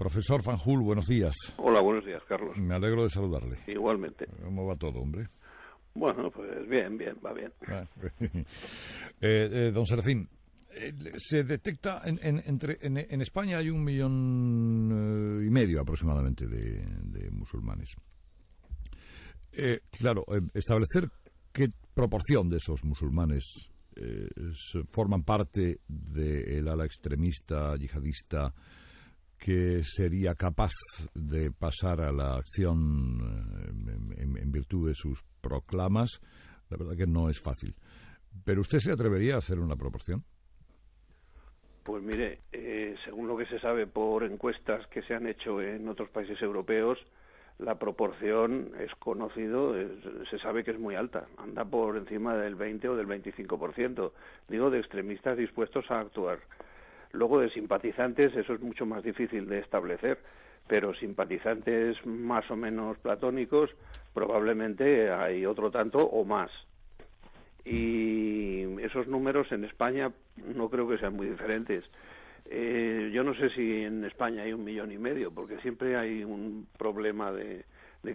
Profesor Fanjul, buenos días. Hola, buenos días, Carlos. Me alegro de saludarle. Igualmente. ¿Cómo va todo, hombre? Bueno, pues bien, va bien. Don Serafín, se detecta en España hay 1,5 millones aproximadamente de musulmanes. Claro, establecer qué proporción de esos musulmanes forman parte del ala extremista, yihadista, que sería capaz de pasar a la acción en virtud de sus proclamas, la verdad que no es fácil. ¿Pero usted se atrevería a hacer una proporción? Pues mire, según lo que se sabe por encuestas que se han hecho en otros países europeos, la proporción es conocido, se sabe que es muy alta, anda por encima del 20 o del 25%, digo, de extremistas dispuestos a actuar. Luego de simpatizantes, eso es mucho más difícil de establecer, pero simpatizantes más o menos platónicos, probablemente hay otro tanto o más. Y esos números en España no creo que sean muy diferentes. Yo no sé si en España hay 1,5 millones, porque siempre hay un problema de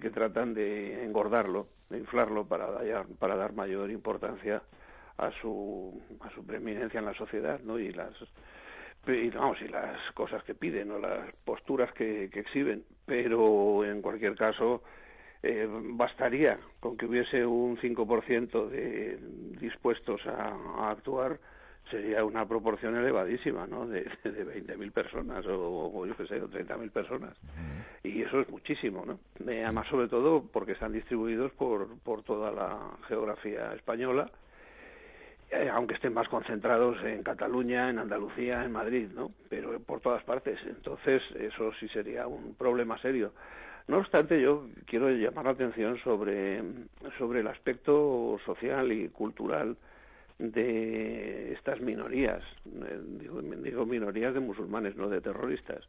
que tratan de engordarlo, de inflarlo para dar mayor importancia a su preeminencia en la sociedad, ¿no? Y las cosas que piden o las posturas que exhiben, pero en cualquier caso bastaría con que hubiese un 5% de dispuestos a actuar, sería una proporción elevadísima, ¿no? De 20.000 personas o yo qué sé, o 30.000 personas. Y eso es muchísimo, ¿no? Además, sobre todo porque están distribuidos por toda la geografía española, aunque estén más concentrados en Cataluña, en Andalucía, en Madrid, ¿no? Pero por todas partes. Entonces, eso sí sería un problema serio. No obstante, yo quiero llamar la atención sobre el aspecto social y cultural de estas minorías. Digo minorías de musulmanes, no de terroristas.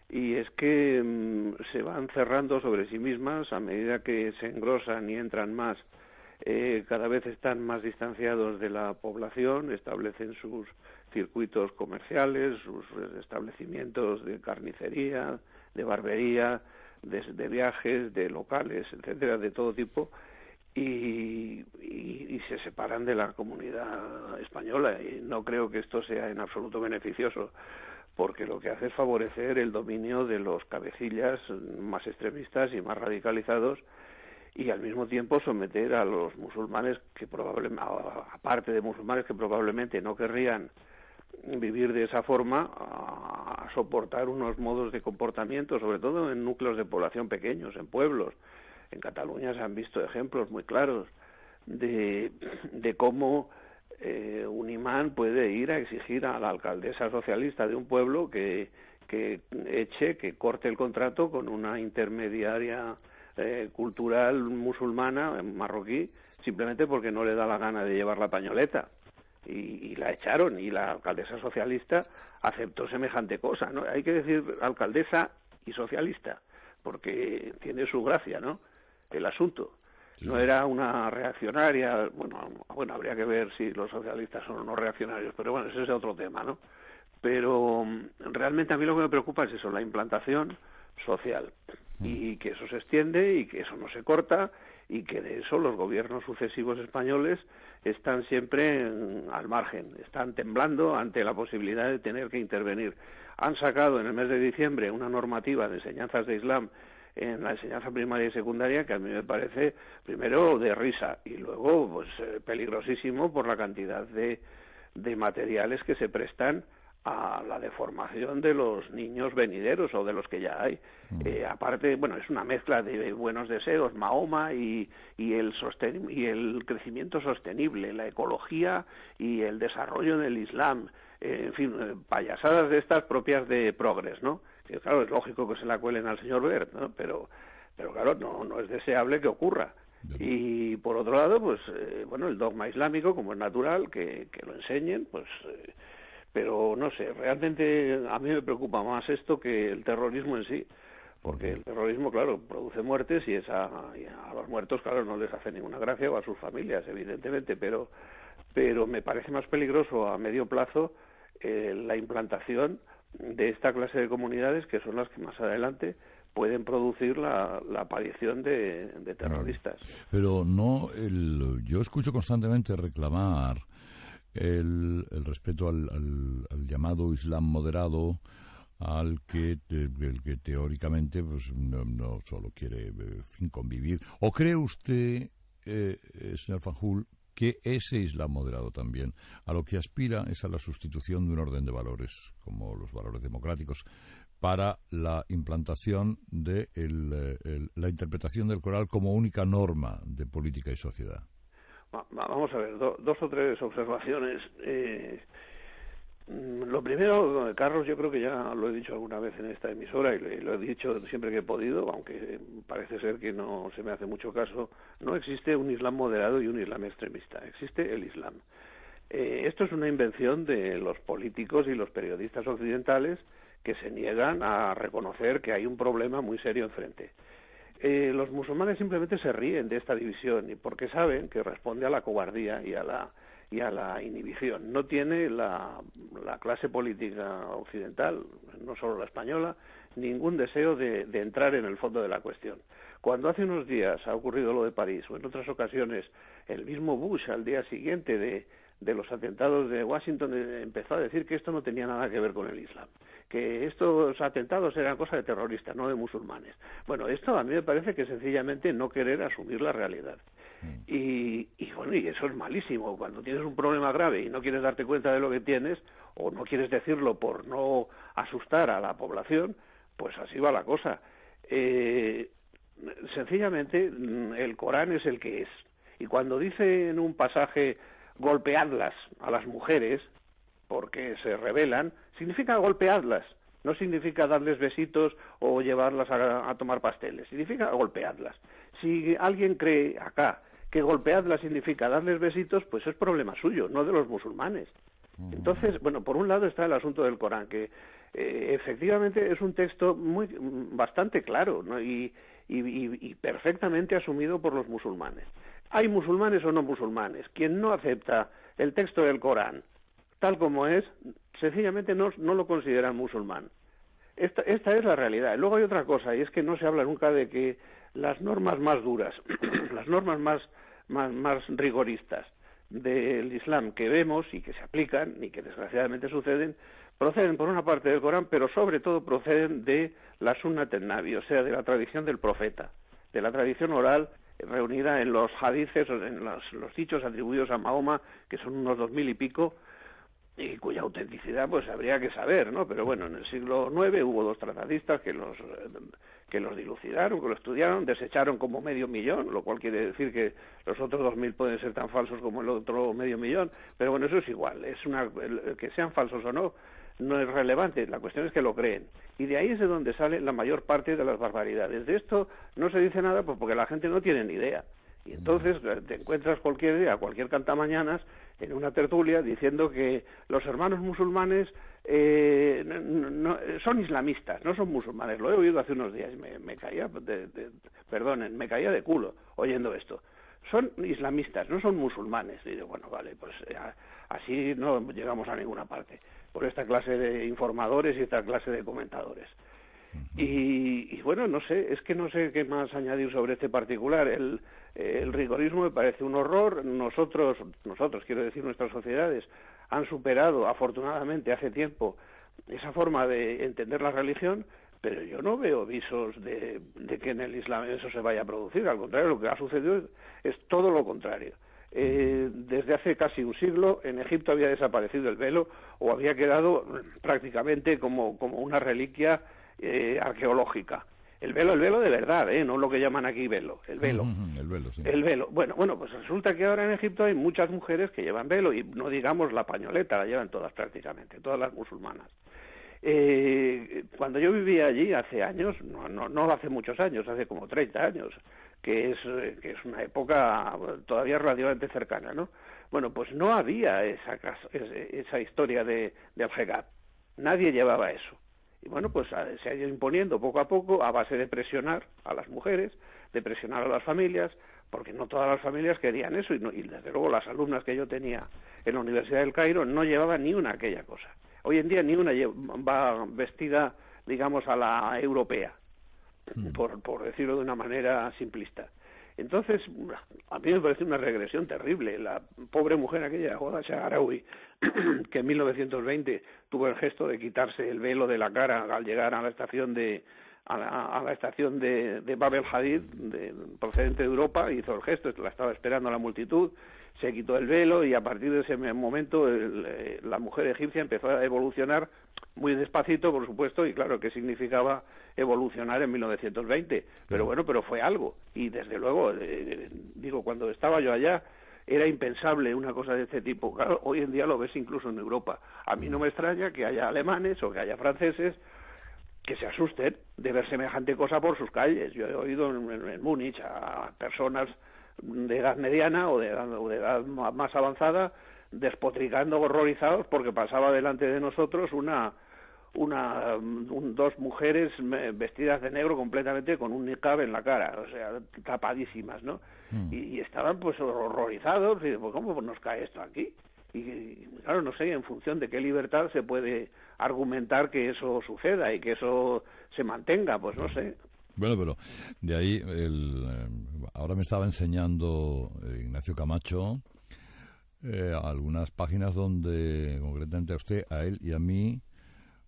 Y es que se van cerrando sobre sí mismas a medida que se engrosan y entran más. Cada vez están más distanciados de la población, establecen sus circuitos comerciales, sus establecimientos de carnicería, de barbería, de viajes, de locales, etcétera, de todo tipo, y se separan de la comunidad española. Y no creo que esto sea en absoluto beneficioso, porque lo que hace es favorecer el dominio de los cabecillas más extremistas y más radicalizados, y al mismo tiempo someter a los musulmanes que probablemente, aparte de musulmanes que probablemente no querrían vivir de esa forma, a soportar unos modos de comportamiento, sobre todo en núcleos de población pequeños, en pueblos. En Cataluña se han visto ejemplos muy claros de cómo un imán puede ir a exigir a la alcaldesa socialista de un pueblo que corte el contrato con una intermediaria cultural musulmana, marroquí, simplemente porque no le da la gana de llevar la pañoleta. Y la echaron, y la alcaldesa socialista aceptó semejante cosa, ¿no? Hay que decir alcaldesa y socialista, porque tiene su gracia, ¿no?, el asunto. Sí. No era una reaccionaria, bueno, habría que ver si los socialistas son o no reaccionarios, pero bueno, ese es otro tema, ¿no? Pero realmente a mí lo que me preocupa es eso, la implantación social, y que eso se extiende y que eso no se corta, y que de eso los gobiernos sucesivos españoles están siempre al margen, están temblando ante la posibilidad de tener que intervenir. Han sacado en el mes de diciembre una normativa de enseñanzas de Islam en la enseñanza primaria y secundaria que a mí me parece, primero, de risa, y luego pues peligrosísimo por la cantidad de materiales que se prestan a la deformación de los niños venideros o de los que ya hay. Aparte, bueno, es una mezcla de buenos deseos, Mahoma y el crecimiento sostenible, la ecología y el desarrollo del Islam, en fin, payasadas de estas propias de progres, ¿no? Que claro, es lógico que se la cuelen al señor Wert, ¿no? Pero claro, no es deseable que ocurra. Y por otro lado, pues bueno, el dogma islámico, como es natural que lo enseñen, pues pero no sé, realmente a mí me preocupa más esto que el terrorismo en sí, porque el terrorismo, claro, produce muertes y a los muertos, claro, no les hace ninguna gracia, o a sus familias, evidentemente, pero me parece más peligroso a medio plazo la implantación de esta clase de comunidades, que son las que más adelante pueden producir la aparición de terroristas. Pero yo escucho constantemente reclamar el respeto al llamado Islam moderado, el que teóricamente pues no solo quiere convivir. ¿O cree usted, señor Fanjul, que ese Islam moderado también a lo que aspira es a la sustitución de un orden de valores, como los valores democráticos, para la implantación de la interpretación del Corán como única norma de política y sociedad? Vamos a ver, dos o tres observaciones. Lo primero, Carlos, yo creo que ya lo he dicho alguna vez en esta emisora y lo he dicho siempre que he podido, aunque parece ser que no se me hace mucho caso. No existe un Islam moderado y un Islam extremista, existe el Islam. Esto es una invención de los políticos y los periodistas occidentales que se niegan a reconocer que hay un problema muy serio enfrente. Los musulmanes simplemente se ríen de esta división y porque saben que responde a la cobardía y a la inhibición. No tiene la clase política occidental, no solo la española, ningún deseo de entrar en el fondo de la cuestión. Cuando hace unos días ha ocurrido lo de París, o en otras ocasiones el mismo Bush al día siguiente de los atentados de Washington empezó a decir que esto no tenía nada que ver con el Islam, que estos atentados eran cosa de terroristas, no de musulmanes. Bueno, esto a mí me parece que sencillamente no querer asumir la realidad. Y bueno, y eso es malísimo. Cuando tienes un problema grave y no quieres darte cuenta de lo que tienes, o no quieres decirlo por no asustar a la población, pues así va la cosa. Sencillamente, el Corán es el que es. Y cuando dice en un pasaje golpeadlas a las mujeres porque se rebelan, significa golpeadlas, no significa darles besitos o llevarlas a tomar pasteles, significa golpeadlas. Si alguien cree acá que golpeadlas significa darles besitos, pues es problema suyo, no de los musulmanes. Entonces, bueno, por un lado está el asunto del Corán, que efectivamente es un texto bastante claro, ¿no? y perfectamente asumido por los musulmanes. ¿Hay musulmanes o no musulmanes? Quien no acepta el texto del Corán tal como es, sencillamente no lo considera musulmán. Esta es la realidad. Luego hay otra cosa, y es que no se habla nunca de que las normas más duras, las normas más rigoristas del Islam que vemos y que se aplican y que desgraciadamente suceden, proceden por una parte del Corán, pero sobre todo proceden de la Sunnat en-Nabi, o sea, de la tradición del profeta, de la tradición oral reunida en los hadices, en los dichos atribuidos a Mahoma, que son unos 2000 y pico, y cuya autenticidad pues habría que saber, ¿no? Pero bueno, en el siglo IX hubo dos tratadistas que los dilucidaron, que lo estudiaron, desecharon como 500.000, lo cual quiere decir que los otros 2000 pueden ser tan falsos como el otro 500.000, pero bueno, eso es igual, que sean falsos o no es relevante, la cuestión es que lo creen. Y de ahí es de donde sale la mayor parte de las barbaridades. De esto no se dice nada pues porque la gente no tiene ni idea. Y entonces te encuentras cualquier día, cualquier cantamañanas, en una tertulia diciendo que los hermanos musulmanes son islamistas, no son musulmanes. Lo he oído hace unos días y me caía de culo oyendo esto. Son islamistas, no son musulmanes. Y digo, bueno, vale, pues así no llegamos a ninguna parte, por esta clase de informadores y esta clase de comentadores. Y bueno, no sé qué más añadir sobre este particular. El rigorismo me parece un horror. Nosotros, quiero decir, nuestras sociedades han superado, afortunadamente, hace tiempo esa forma de entender la religión, pero yo no veo visos de que en el Islam eso se vaya a producir. Al contrario, lo que ha sucedido es todo lo contrario. Desde hace casi un siglo en Egipto había desaparecido el velo o había quedado prácticamente como una reliquia arqueológica. El velo de verdad, no lo que llaman aquí velo, el velo. El velo, sí. El velo. Bueno, pues resulta que ahora en Egipto hay muchas mujeres que llevan velo, y no digamos la pañoleta, la llevan todas prácticamente, todas las musulmanas. Cuando yo vivía allí hace años, no hace muchos años, hace como 30 años, que es una época todavía relativamente cercana, ¿no? Bueno, pues no había esa historia del hijab. Nadie llevaba eso. Y bueno, pues se ha ido imponiendo poco a poco a base de presionar a las mujeres, de presionar a las familias, porque no todas las familias querían eso, y desde luego las alumnas que yo tenía en la Universidad del Cairo no llevaban ni una aquella cosa. Hoy en día ni una va vestida, digamos, a la europea, por decirlo de una manera simplista. Entonces, a mí me parece una regresión terrible. La pobre mujer aquella, Hoda Sha'arawi, que en 1920 tuvo el gesto de quitarse el velo de la cara al llegar a la estación de Bab el Hadid, procedente de Europa, hizo el gesto, la estaba esperando la multitud, se quitó el velo y a partir de ese momento la mujer egipcia empezó a evolucionar muy despacito, por supuesto, y claro, ¿qué significaba evolucionar en 1920? Pero bueno, pero fue algo, y desde luego, digo, cuando estaba yo allá, era impensable una cosa de este tipo. Claro, hoy en día lo ves incluso en Europa. A mí no me extraña que haya alemanes o que haya franceses que se asusten de ver semejante cosa por sus calles. Yo he oído en Múnich a personas de edad mediana o de edad más avanzada despotricando horrorizados porque pasaba delante de nosotros dos mujeres vestidas de negro completamente con un niqab en la cara, o sea, tapadísimas, ¿no? Y estaban pues horrorizados, y pues, ¿cómo nos cae esto aquí? Y claro, no sé en función de qué libertad se puede argumentar que eso suceda y que eso se mantenga, pues no sé. Bueno, pero de ahí, ahora me estaba enseñando Ignacio Camacho algunas páginas donde, concretamente a usted, a él y a mí,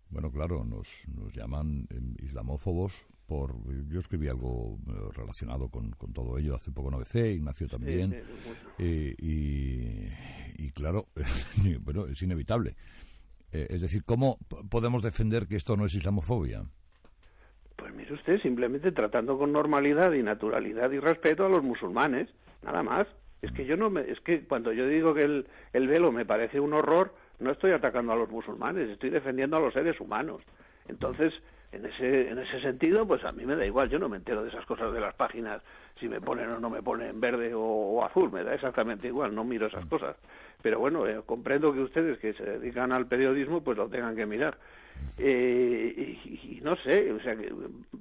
bueno, claro, nos llaman islamófobos. Yo escribí algo relacionado con todo ello hace poco en ABC, Ignacio también, y claro, bueno, es inevitable. Es decir, ¿cómo podemos defender que esto no es islamofobia? Pues mire usted, simplemente tratando con normalidad y naturalidad y respeto a los musulmanes, nada más. Es que es que cuando yo digo que el velo me parece un horror, no estoy atacando a los musulmanes, estoy defendiendo a los seres humanos. Entonces, en ese sentido, pues a mí me da igual, yo no me entero de esas cosas de las páginas, si me ponen o no me ponen verde o azul, me da exactamente igual, no miro esas cosas. Pero bueno, comprendo que ustedes que se dedican al periodismo, pues lo tengan que mirar. Y no sé, o sea,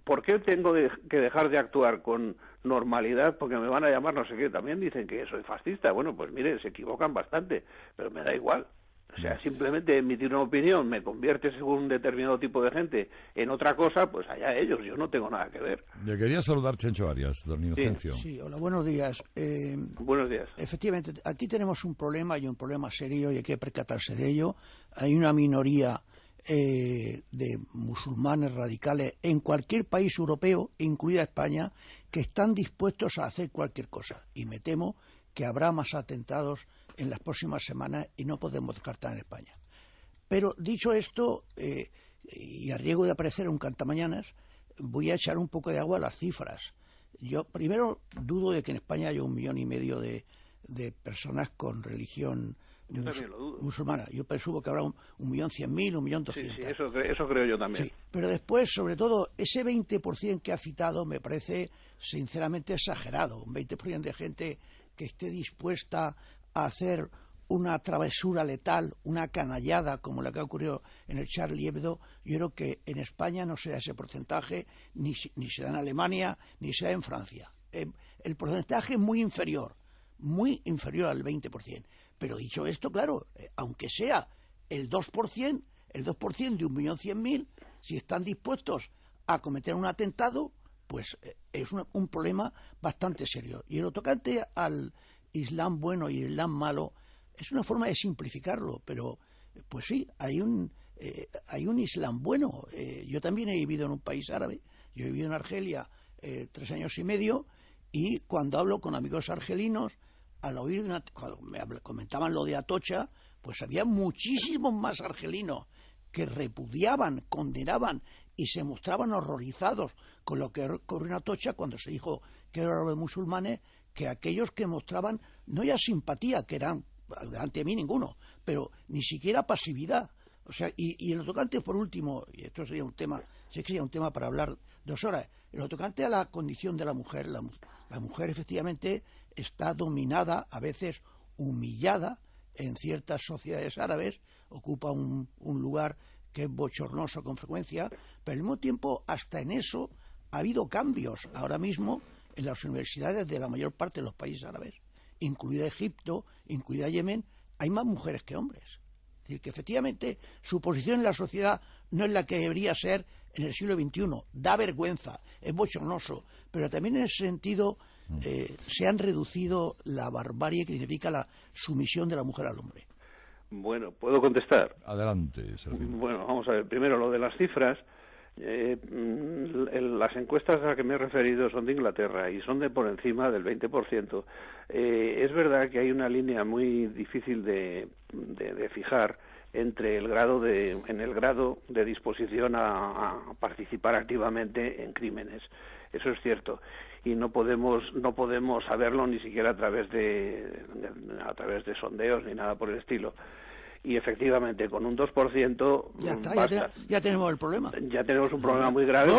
¿por qué tengo que dejar de actuar con normalidad? Porque me van a llamar no sé qué, también dicen que soy fascista. Bueno, pues mire, se equivocan bastante, pero me da igual. O sea, simplemente emitir una opinión me convierte, según un determinado tipo de gente, en otra cosa, pues allá ellos, yo no tengo nada que ver. Le quería saludar Chencho Arias, don Inocencio. Sí, hola, buenos días. Buenos días. Efectivamente, aquí tenemos un problema, y un problema serio, y hay que percatarse de ello. Hay una minoría de musulmanes radicales en cualquier país europeo, incluida España, que están dispuestos a hacer cualquier cosa. Y me temo que habrá más atentados en las próximas semanas y no podemos descartar en España. Pero dicho esto, y a riesgo de aparecer un cantamañanas, voy a echar un poco de agua a las cifras. Yo primero dudo de que en España haya 1,5 millones de personas con religión musulmana. Yo presumo que habrá 1.100.000, 1.200.000. Sí, eso creo yo también. Sí, pero después, sobre todo, ese 20% que ha citado me parece sinceramente exagerado. Un 20% de gente que esté dispuesta a hacer una travesura letal, una canallada como la que ha ocurrido en el Charlie Hebdo. Yo creo que en España no se da ese porcentaje, ni se da en Alemania, ni se da en Francia. El porcentaje es muy inferior al 20%. Pero dicho esto, claro, aunque sea el 2% de 1.100.000, si están dispuestos a cometer un atentado, pues es un problema bastante serio. Y en lo tocante al Islam bueno y el Islam malo, es una forma de simplificarlo, pero pues sí, hay un Islam bueno. Yo también he vivido en un país árabe, yo he vivido en Argelia 3 años y medio, y cuando hablo con amigos argelinos, al oír cuando me comentaban lo de Atocha, pues había muchísimos más argelinos que repudiaban, condenaban y se mostraban horrorizados con lo que ocurrió en Atocha cuando se dijo que eran los musulmanes, que aquellos que mostraban no ya simpatía, que eran delante de mí ninguno, pero ni siquiera pasividad. O sea, y en lo tocante, por último, y esto sería un tema, sé que sería un tema para hablar 2 horas, en lo tocante a la condición de la mujer, la mujer efectivamente está dominada, a veces humillada, en ciertas sociedades árabes, ocupa un lugar que es bochornoso con frecuencia, pero al mismo tiempo, hasta en eso, ha habido cambios. Ahora mismo, en las universidades de la mayor parte de los países árabes, incluida Egipto, incluida Yemen, hay más mujeres que hombres. Es decir, que efectivamente su posición en la sociedad no es la que debería ser en el siglo XXI. Da vergüenza, es bochornoso, pero también en ese sentido se han reducido la barbarie que significa la sumisión de la mujer al hombre. Bueno, ¿puedo contestar? Adelante, Serafín. Bueno, vamos a ver. Primero, lo de las cifras. Las encuestas a las que me he referido son de Inglaterra y son de por encima del 20%. Es verdad que hay una línea muy difícil de fijar entre el grado de disposición a participar activamente en crímenes. Eso es cierto, y no podemos saberlo ni siquiera a través de sondeos ni nada por el estilo. Y efectivamente, con un 2% ya está, ya tenemos el problema. Ya tenemos un problema muy grave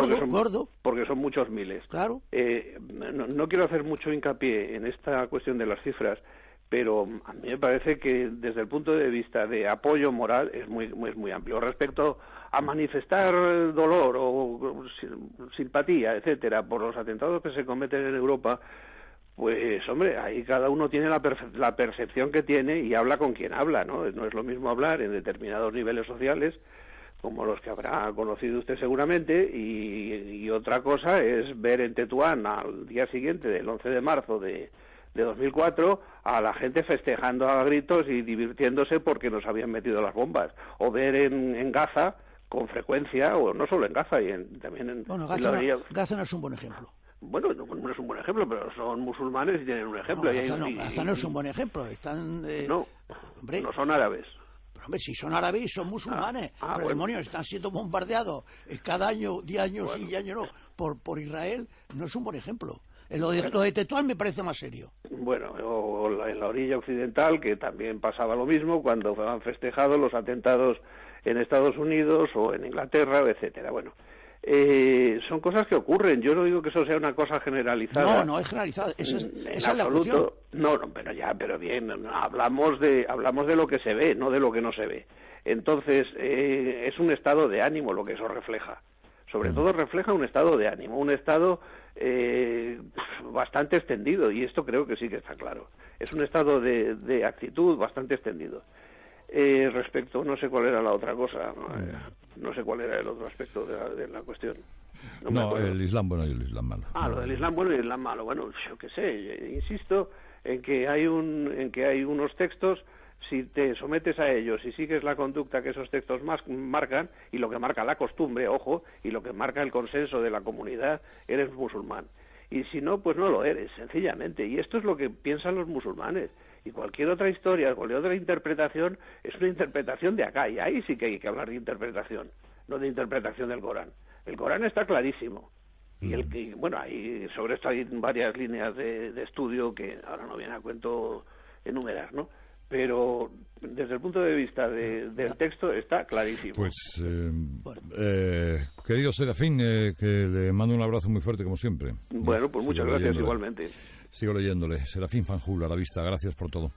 porque son muchos miles. Claro. No quiero hacer mucho hincapié en esta cuestión de las cifras, pero a mí me parece que desde el punto de vista de apoyo moral es muy amplio. Respecto a manifestar dolor o simpatía, etcétera, por los atentados que se cometen en Europa, pues, hombre, ahí cada uno tiene la percepción que tiene y habla con quien habla, ¿no? No es lo mismo hablar en determinados niveles sociales, como los que habrá conocido usted seguramente, y otra cosa es ver en Tetuán al día siguiente del 11 de marzo de 2004 a la gente festejando a gritos y divirtiéndose porque nos habían metido las bombas, o ver en Gaza con frecuencia, o no solo en Gaza, también en... Bueno, Gaza no es un buen ejemplo. Bueno, no es un buen ejemplo, pero son musulmanes y tienen un ejemplo. Gaza no es un buen ejemplo. Hombre, no son árabes. Pero, hombre, si son árabes, son musulmanes. Pero, bueno. Demonios, están siendo bombardeados cada año, 10 años sí y año no, por Israel. No es un buen ejemplo. Lo de Tetuán me parece más serio. Bueno, o en la orilla occidental, que también pasaba lo mismo cuando han festejado los atentados en Estados Unidos o en Inglaterra, etcétera. Bueno, son cosas que ocurren. Yo no digo que eso sea una cosa generalizada. No es generalizada. Esa es la cuestión. No, pero bien, hablamos de lo que se ve, no de lo que no se ve. Entonces, es un estado de ánimo lo que eso refleja. Sobre todo refleja un estado de ánimo, un estado bastante extendido, y esto creo que sí que está claro. Es un estado de actitud bastante extendido. Respecto, no sé cuál era la otra cosa, no sé cuál era el otro aspecto de la cuestión. No, el Islam bueno y el Islam malo. Lo del Islam bueno y el Islam malo. Bueno, yo qué sé, insisto en que hay unos textos. Si te sometes a ellos y sigues la conducta que esos textos marcan, y lo que marca la costumbre, ojo, y lo que marca el consenso de la comunidad, eres musulmán. Y si no, pues no lo eres, sencillamente. Y esto es lo que piensan los musulmanes. Y cualquier otra historia, cualquier otra interpretación, es una interpretación de acá. Y ahí sí que hay que hablar de interpretación, no de interpretación del Corán. El Corán está clarísimo. Y bueno, ahí sobre esto hay varias líneas de estudio que ahora no viene a cuento enumerar, ¿no? Pero desde el punto de vista del texto está clarísimo. Pues, querido Serafín, que le mando un abrazo muy fuerte como siempre. Bueno, pues muchas gracias igualmente. Sigo leyéndole. Serafín Fanjul, a la vista. Gracias por todo.